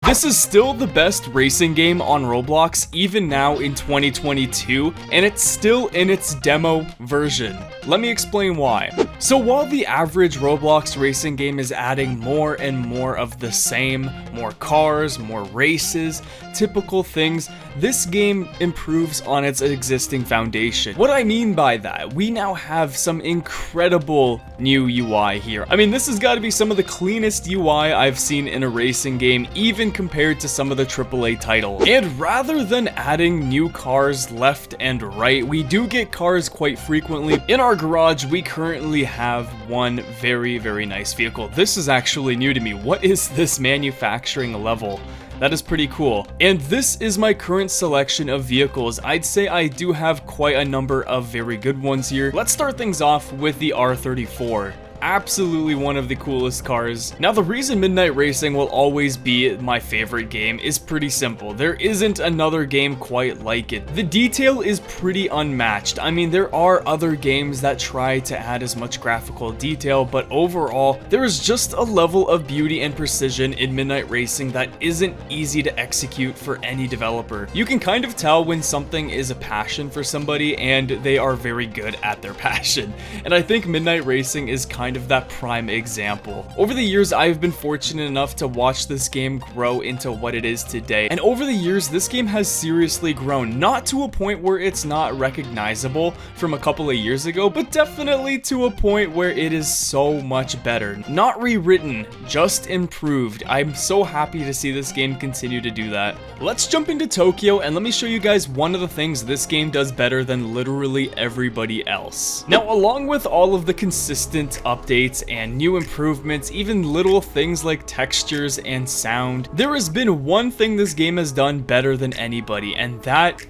This is still the best racing game on Roblox, even now in 2022, and it's still in its demo version. Let me explain why. So while the average Roblox racing game is adding more and more of the same, more cars, more races, typical things, this game improves on its existing foundation. What I mean by that, we now have some incredible new UI here. I mean, this has got to be some of the cleanest UI I've seen in a racing game, even compared to some of the AAA titles. And rather than adding new cars left and right, we do get cars quite frequently. In our garage, we currently have one very nice vehicle. This is actually new to me. What is this manufacturing level? That is pretty cool. And this is my current selection of vehicles. I'd say I do have quite a number of very good ones here. Let's start things off with the R34. Absolutely one of the coolest cars. Now, the reason Midnight Racing will always be my favorite game is pretty simple. There isn't another game quite like it. The detail is pretty unmatched. I mean, there are other games that try to add as much graphical detail, but overall, there is just a level of beauty and precision in Midnight Racing that isn't easy to execute for any developer. You can kind of tell when something is a passion for somebody and they are very good at their passion. And I think Midnight Racing is kind of that prime example. Over the years, I've been fortunate enough to watch this game grow into what it is today. And over the years, this game has seriously grown, not to a point where it's not recognizable from a couple of years ago, but definitely to a point where it is so much better. Not rewritten, just improved. I'm so happy to see this game continue to do that. Let's jump into Tokyo and let me show you guys one of the things this game does better than literally everybody else. Now, along with all of the consistent updates and new improvements, even little things like textures and sound, there has been one thing this game has done better than anybody, and that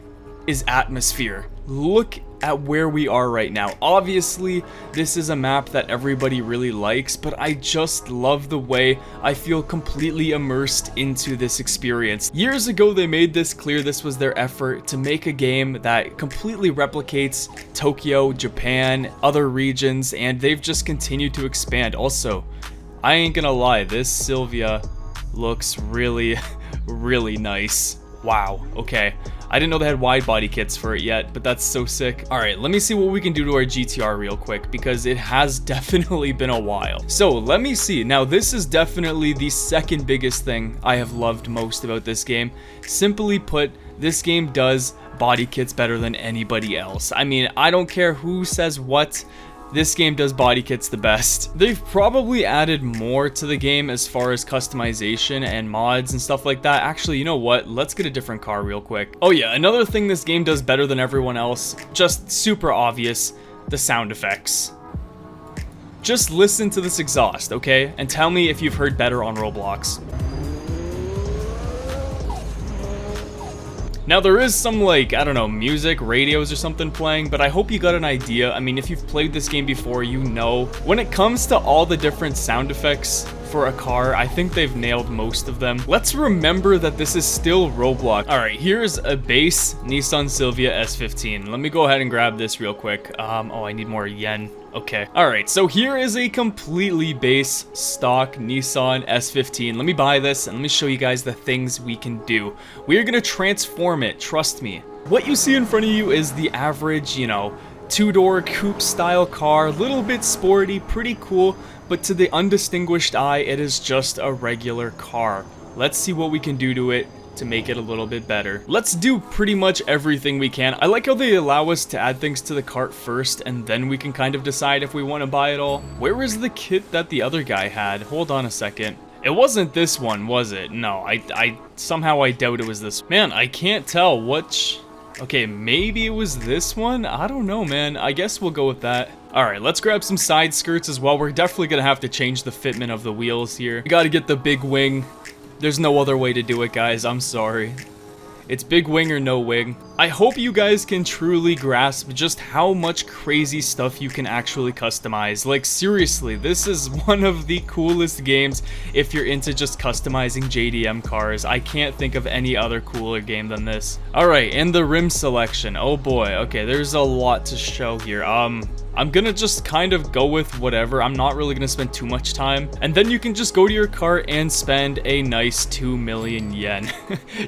is atmosphere. Look at where we are right now. Obviously, this is a map that everybody really likes, but I just love the way I feel completely immersed into this experience. Years ago, they made this clear this was their effort to make a game that completely replicates Tokyo, Japan, other regions, and they've just continued to expand. Also, I ain't gonna lie, this Sylvia looks really nice. Wow, okay. I didn't know they had wide body kits for it yet, but that's so sick. All right, let me see what we can do to our GTR real quick, because it has definitely been a while. So let me see. Now, this is definitely the second biggest thing I have loved most about this game. Simply put, this game does body kits better than anybody else. I mean, I don't care who says what. This game does body kits the best. They've probably added more to the game as far as customization and mods and stuff like that. Actually, you know what? Let's get a different car real quick. Oh yeah, another thing this game does better than everyone else, just super obvious, the sound effects. Just listen to this exhaust, okay? And tell me if you've heard better on Roblox. Now, there is some, like, I don't know, music, radios or something playing, but I hope you got an idea. I mean, if you've played this game before, you know. When it comes to all the different sound effects for a car, I think they've nailed most of them. Let's remember that this is still Roblox. All right, here's a base Nissan Silvia S15. Let me go ahead and grab this real quick. Oh, I need more yen. Okay. All right, so here is a completely base stock Nissan S15. Let me buy this and let me show you guys the things we can do. We are gonna transform it, trust me. What you see in front of you is the average, you know, two-door coupe style car, little bit sporty, pretty cool, but to the undistinguished eye, it is just a regular car. Let's see what we can do to it to make it a little bit better. Let's do pretty much everything we can. I like how they allow us to add things to the cart first, and then we can kind of decide if we want to buy it all. Where is the kit that the other guy had? Hold on a second. It wasn't this one, was it? No, somehow I doubt it was this. Man, I can't tell which. Okay, maybe it was this one? I don't know, man. I guess we'll go with that. Alright, let's grab some side skirts as well. We're definitely gonna have to change the fitment of the wheels here. We gotta get the big wing. There's no other way to do it, guys. I'm sorry. It's big wing or no wing. I hope you guys can truly grasp just how much crazy stuff you can actually customize. Like, seriously, this is one of the coolest games if you're into just customizing JDM cars. I can't think of any other cooler game than this. Alright, and the rim selection. Oh boy, okay, there's a lot to show here. I'm gonna just kind of go with whatever. I'm not really gonna spend too much time. And then you can just go to your cart and spend a nice 2 million yen.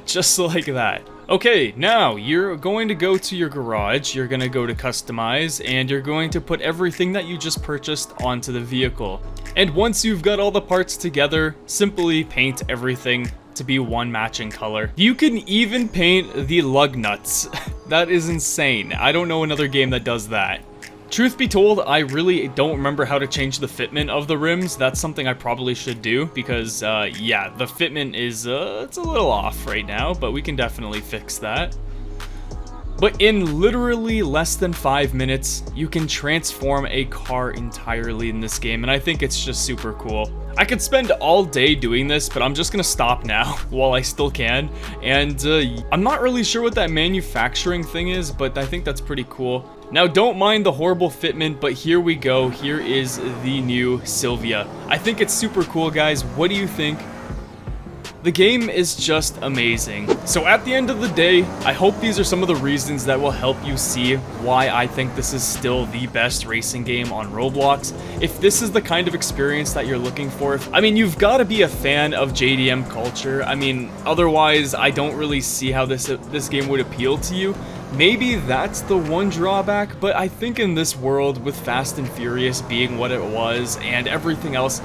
Just like that. Okay, now you're going to go to your garage, you're gonna go to customize, and you're going to put everything that you just purchased onto the vehicle. And once you've got all the parts together, simply paint everything to be one matching color. You can even paint the lug nuts. That is insane. I don't know another game that does that. Truth be told, I really don't remember how to change the fitment of the rims. That's something I probably should do because, yeah, the fitment is, it's a little off right now, but we can definitely fix that. But in literally less than 5 minutes, you can transform a car entirely in this game, and I think it's just super cool. I could spend all day doing this, but I'm just gonna stop now while I still can. And I'm not really sure what that manufacturing thing is, but I think that's pretty cool. Now, don't mind the horrible fitment, but here we go. Here is the new Sylvia. I think it's super cool, guys. What do you think? The game is just amazing. So at the end of the day, I hope these are some of the reasons that will help you see why I think this is still the best racing game on Roblox. If this is the kind of experience that you're looking for, I mean, you've got to be a fan of JDM culture. I mean, otherwise, I don't really see how this game would appeal to you. Maybe that's the one drawback, but I think in this world, with Fast and Furious being what it was and everything else,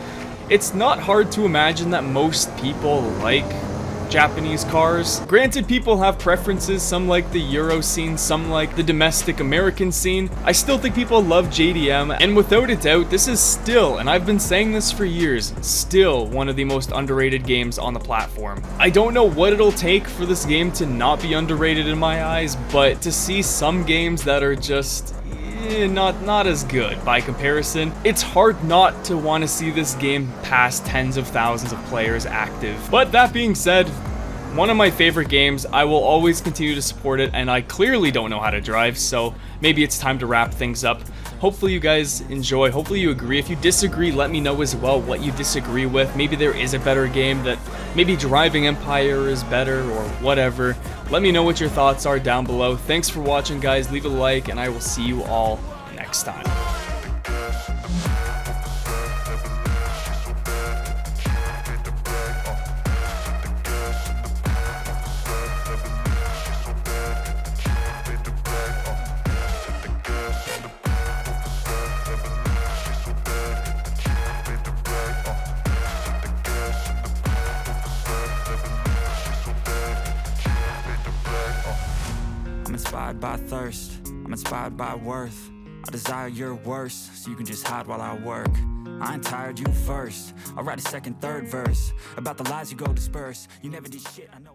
it's not hard to imagine that most people like Japanese cars. Granted, people have preferences. Some like the Euro scene, some like the domestic American scene. I still think people love JDM, and without a doubt, this is still, and I've been saying this for years, still one of the most underrated games on the platform. I don't know what it'll take for this game to not be underrated in my eyes, but to see some games that are just not as good by comparison, it's hard not to want to see this game past tens of thousands of players active. But that being said, one of my favorite games, I will always continue to support it, and I clearly don't know how to drive, so maybe it's time to wrap things up. Hopefully you guys enjoy, hopefully you agree. If you disagree, let me know as well what you disagree with. Maybe there is a better game, that maybe Driving Empire is better or whatever. Let me know what your thoughts are down below. Thanks for watching, guys. Leave a like, and I will see you all next time. I'm inspired by thirst, I'm inspired by worth. I desire your worst, so you can just hide while I work. I ain't tired, you first. I'll write a second, third verse about the lies you go disperse. You never did shit, I know it.